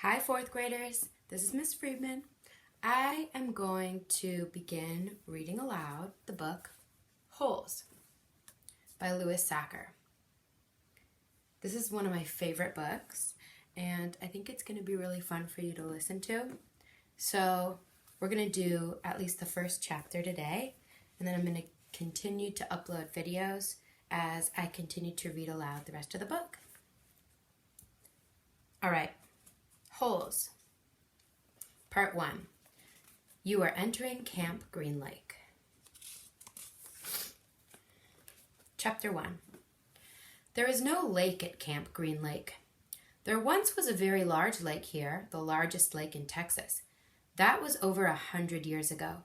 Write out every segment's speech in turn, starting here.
Hi, fourth graders. This is Miss Friedman. I am going to begin reading aloud the book Holes by Louis Sachar. This is one of my favorite books, and I think it's going to be really fun for you to listen to. So we're going to do at least the first chapter today, and then I'm going to continue to upload videos as I continue to read aloud the rest of the book. All right. Holes. Part 1. You are entering Camp Green Lake. Chapter 1. There is no lake at Camp Green Lake. There once was a very large lake here, the largest lake in Texas. That was over 100 years ago.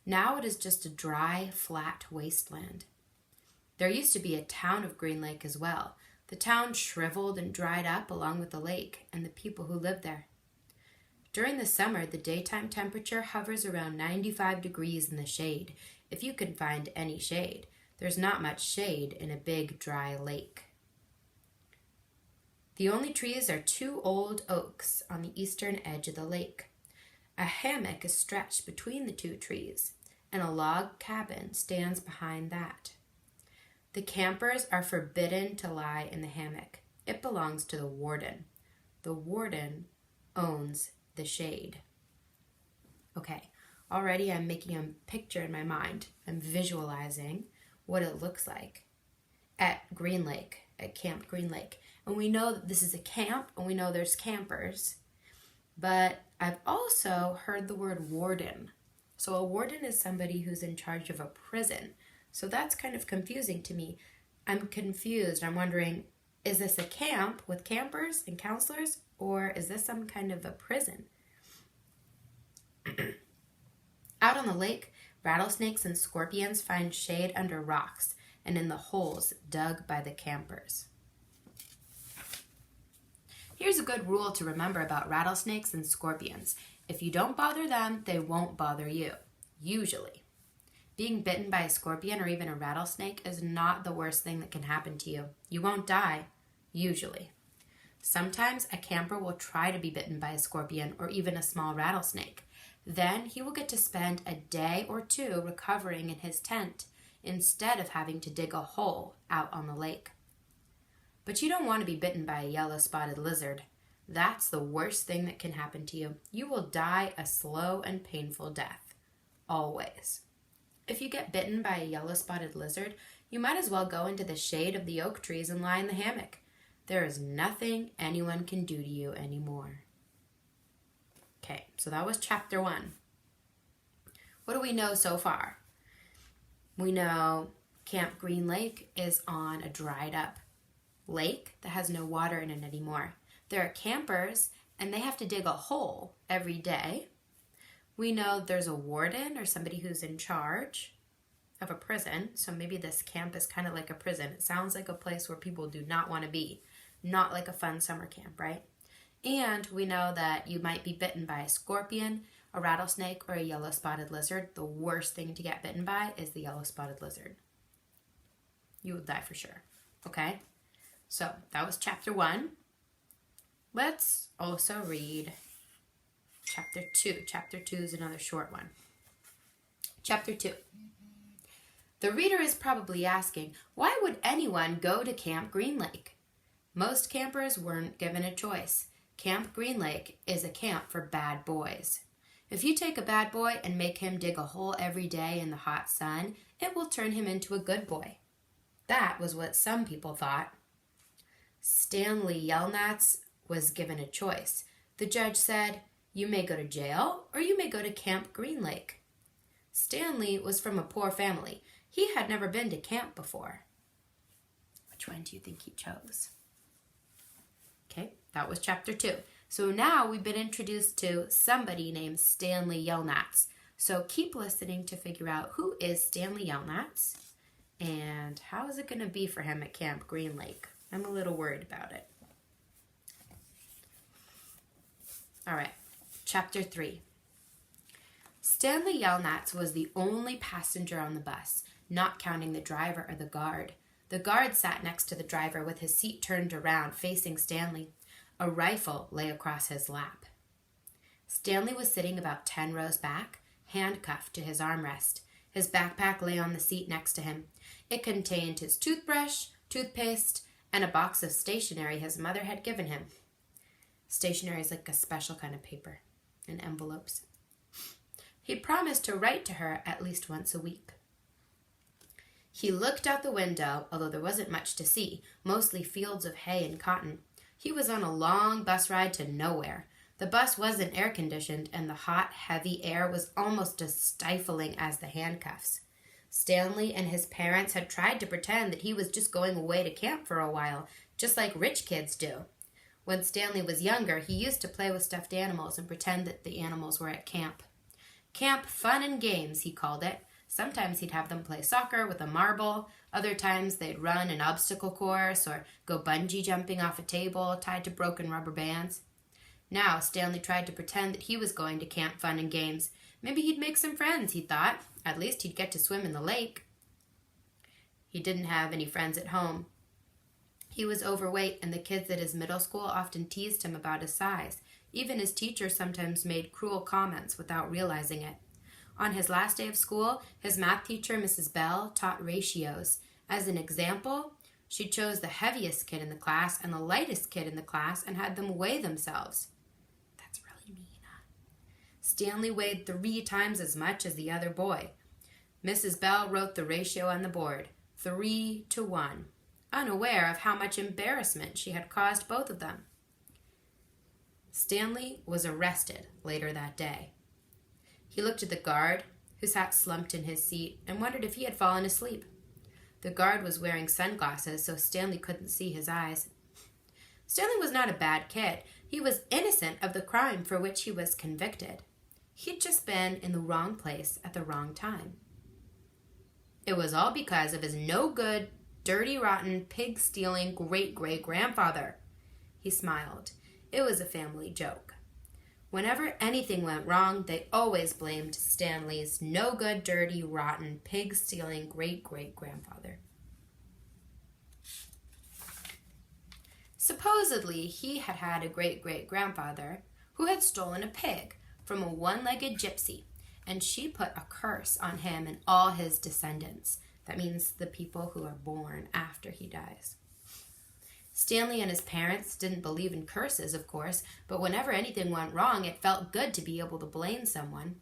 Now it is just a dry, flat wasteland. There used to be a town of Green Lake as well. The town shriveled and dried up along with the lake and the people who lived there. During the summer, the daytime temperature hovers around 95 degrees in the shade, if you can find any shade. There's not much shade in a big, dry lake. The only trees are 2 old oaks on the eastern edge of the lake. A hammock is stretched between the 2 trees, and a log cabin stands behind that. The campers are forbidden to lie in the hammock. It belongs to the warden. The warden owns the shade. Okay, already I'm making a picture in my mind. I'm visualizing what it looks like at Green Lake, at Camp Green Lake. And we know that this is a camp, and we know there's campers. But I've also heard the word warden. So a warden is somebody who's in charge of a prison. So that's kind of confusing to me. I'm confused. I'm wondering, is this a camp with campers and counselors, or is this some kind of a prison? Out on the lake, rattlesnakes and scorpions find shade under rocks and in the holes dug by the campers. Here's a good rule to remember about rattlesnakes and scorpions. If you don't bother them, they won't bother you, usually. Being bitten by a scorpion or even a rattlesnake is not the worst thing that can happen to you. You won't die, usually. Sometimes a camper will try to be bitten by a scorpion or even a small rattlesnake. Then he will get to spend a day or 2 recovering in his tent instead of having to dig a hole out on the lake. But you don't want to be bitten by a yellow-spotted lizard. That's the worst thing that can happen to you. You will die a slow and painful death, always. If you get bitten by a yellow-spotted lizard, you might as well go into the shade of the oak trees and lie in the hammock. There is nothing anyone can do to you anymore. Okay, so that was chapter 1. What do we know so far? We know Camp Green Lake is on a dried up lake that has no water in it anymore. There are campers, and they have to dig a hole every day. We know there's a warden or somebody who's in charge of a prison, so maybe this camp is kind of like a prison. It sounds like a place where people do not want to be, not like a fun summer camp, right? And we know that you might be bitten by a scorpion, a rattlesnake, or a yellow-spotted lizard. The worst thing to get bitten by is the yellow-spotted lizard. You will die for sure, okay? So that was chapter 1. Let's also read chapter 2. Chapter 2 is another short one. Chapter 2. The reader is probably asking, why would anyone go to Camp Green Lake? Most campers weren't given a choice. Camp Green Lake is a camp for bad boys. If you take a bad boy and make him dig a hole every day in the hot sun, it will turn him into a good boy. That was what some people thought. Stanley Yelnats was given a choice. The judge said, you may go to jail or you may go to Camp Green Lake. Stanley was from a poor family. He had never been to camp before. Which one do you think he chose? Okay, that was chapter 2. So now we've been introduced to somebody named Stanley Yelnats. So keep listening to figure out who is Stanley Yelnats and how is it going to be for him at Camp Green Lake. I'm a little worried about it. All right, chapter 3. Stanley Yelnats was the only passenger on the bus, not counting the driver or the guard. The guard sat next to the driver with his seat turned around, facing Stanley. A rifle lay across his lap. Stanley was sitting about 10 rows back, handcuffed to his armrest. His backpack lay on the seat next to him. It contained his toothbrush, toothpaste, and a box of stationery his mother had given him. Stationery is like a special kind of paper in envelopes. He promised to write to her at least once a week. He looked out the window, although there wasn't much to see, mostly fields of hay and cotton. He was on a long bus ride to nowhere. The bus wasn't air-conditioned, and the hot, heavy air was almost as stifling as the handcuffs. Stanley and his parents had tried to pretend that he was just going away to camp for a while, just like rich kids do. When Stanley was younger, he used to play with stuffed animals and pretend that the animals were at camp. Camp fun and games, he called it. Sometimes he'd have them play soccer with a marble. Other times they'd run an obstacle course or go bungee jumping off a table tied to broken rubber bands. Now Stanley tried to pretend that he was going to camp fun and games. Maybe he'd make some friends, he thought. At least he'd get to swim in the lake. He didn't have any friends at home. He was overweight, and the kids at his middle school often teased him about his size. Even his teachers sometimes made cruel comments without realizing it. On his last day of school, his math teacher, Mrs. Bell, taught ratios. As an example, she chose the heaviest kid in the class and the lightest kid in the class and had them weigh themselves. That's really mean, huh? Stanley weighed 3 times as much as the other boy. Mrs. Bell wrote the ratio on the board, 3-to-1, unaware of how much embarrassment she had caused both of them. Stanley was arrested later that day. He looked at the guard, who sat slumped in his seat, and wondered if he had fallen asleep. The guard was wearing sunglasses, so Stanley couldn't see his eyes. Stanley was not a bad kid. He was innocent of the crime for which he was convicted. He'd just been in the wrong place at the wrong time. It was all because of his no-good, dirty, rotten, pig-stealing great-great-grandfather. He smiled. It was a family joke. Whenever anything went wrong, they always blamed Stanley's no-good, dirty, rotten, pig-stealing great-great-grandfather. Supposedly, he had had a great-great-grandfather who had stolen a pig from a one-legged gypsy, and she put a curse on him and all his descendants. That means the people who are born after he dies. Stanley and his parents didn't believe in curses, of course, but whenever anything went wrong, it felt good to be able to blame someone.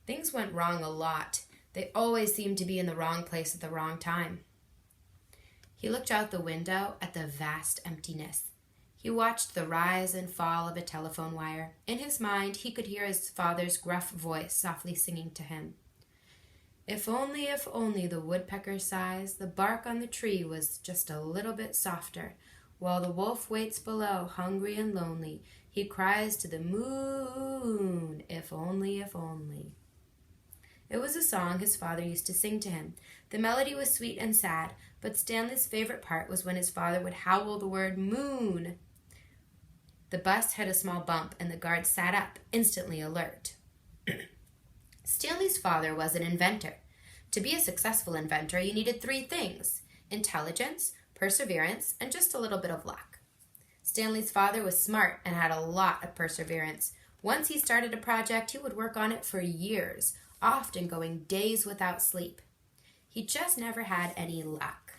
Things went wrong a lot. They always seemed to be in the wrong place at the wrong time. He looked out the window at the vast emptiness. He watched the rise and fall of a telephone wire. In his mind, he could hear his father's gruff voice softly singing to him. If only the woodpecker sighs, the bark on the tree was just a little bit softer. While the wolf waits below, hungry and lonely, he cries to the moon, if only, if only. It was a song his father used to sing to him. The melody was sweet and sad, but Stanley's favorite part was when his father would howl the word moon. The bus had a small bump, and the guard sat up, instantly alert. Stanley's father was an inventor. To be a successful inventor, you needed 3 things: intelligence, perseverance, and just a little bit of luck. Stanley's father was smart and had a lot of perseverance. Once he started a project, he would work on it for years, often going days without sleep. He just never had any luck.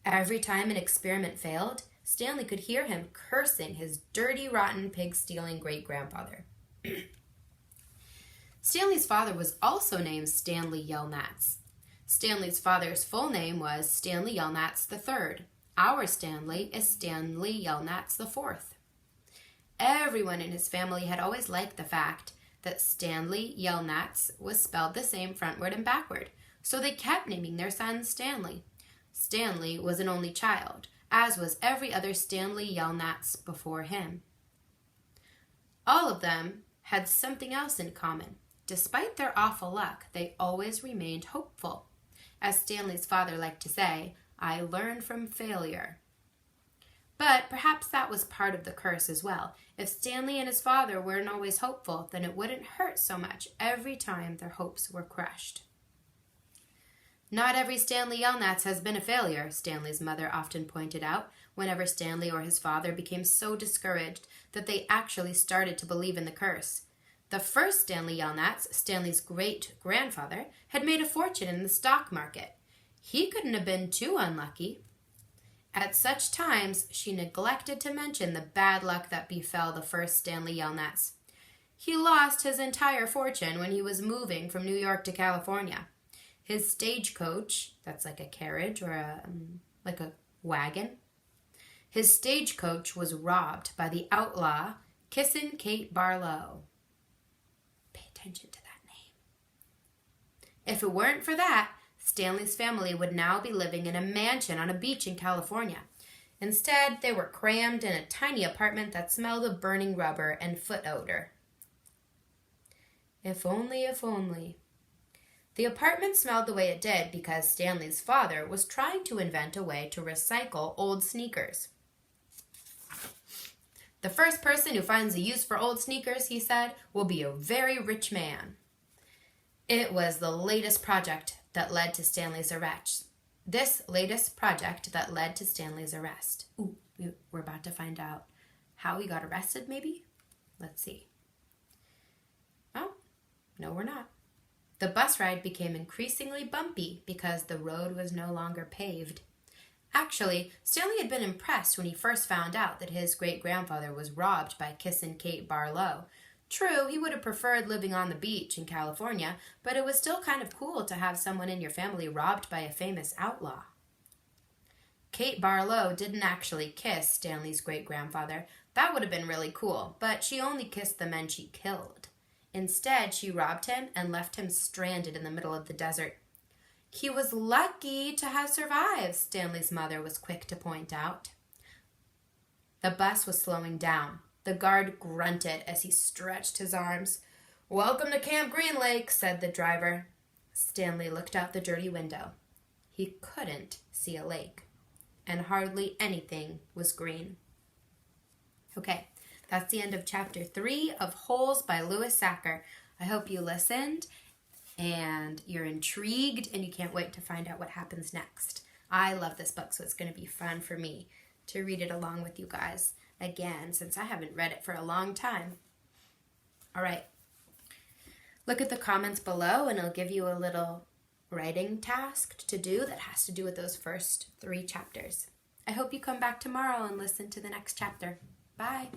Every time an experiment failed, Stanley could hear him cursing his dirty, rotten, pig-stealing great-grandfather. Stanley's father was also named Stanley Yelnats. Stanley's father's full name was Stanley Yelnats III. Our Stanley is Stanley Yelnats IV. Everyone in his family had always liked the fact that Stanley Yelnats was spelled the same frontward and backward, so they kept naming their son Stanley. Stanley was an only child, as was every other Stanley Yelnats before him. All of them had something else in common. Despite their awful luck, they always remained hopeful. As Stanley's father liked to say, I learned from failure. But perhaps that was part of the curse as well. If Stanley and his father weren't always hopeful, then it wouldn't hurt so much every time their hopes were crushed. Not every Stanley Yelnats has been a failure, Stanley's mother often pointed out, whenever Stanley or his father became so discouraged that they actually started to believe in the curse. The first Stanley Yelnats, Stanley's great-grandfather, had made a fortune in the stock market. He couldn't have been too unlucky. At such times, she neglected to mention the bad luck that befell the first Stanley Yelnats. He lost his entire fortune when he was moving from New York to California. His stagecoach, that's like a carriage or like a wagon, his stagecoach was robbed by the outlaw Kissin' Kate Barlow. Pay attention to that name. If it weren't for that, Stanley's family would now be living in a mansion on a beach in California. Instead, they were crammed in a tiny apartment that smelled of burning rubber and foot odor. If only, if only. The apartment smelled the way it did because Stanley's father was trying to invent a way to recycle old sneakers. The first person who finds a use for old sneakers, he said, will be a very rich man. It was the latest project that led to Stanley's arrest. Ooh, we're about to find out how he got arrested, maybe? Let's see. Oh, no, we're not. The bus ride became increasingly bumpy because the road was no longer paved. Actually, Stanley had been impressed when he first found out that his great-grandfather was robbed by Kissin' Kate Barlow. True, he would have preferred living on the beach in California, but it was still kind of cool to have someone in your family robbed by a famous outlaw. Kate Barlow didn't actually kiss Stanley's great-grandfather. That would have been really cool, but she only kissed the men she killed. Instead, she robbed him and left him stranded in the middle of the desert. He was lucky to have survived, Stanley's mother was quick to point out. The bus was slowing down. The guard grunted as he stretched his arms. "Welcome to Camp Green Lake," said the driver. Stanley looked out the dirty window. He couldn't see a lake, and hardly anything was green. Okay, that's the end of Chapter 3 of Holes by Louis Sachar. I hope you listened and you're intrigued and you can't wait to find out what happens next. I love this book, so it's going to be fun for me to read it along with you guys again, since I haven't read it for a long time. All right. Look at the comments below and it'll give you a little writing task to do that has to do with those first 3 chapters. I hope you come back tomorrow and listen to the next chapter. Bye.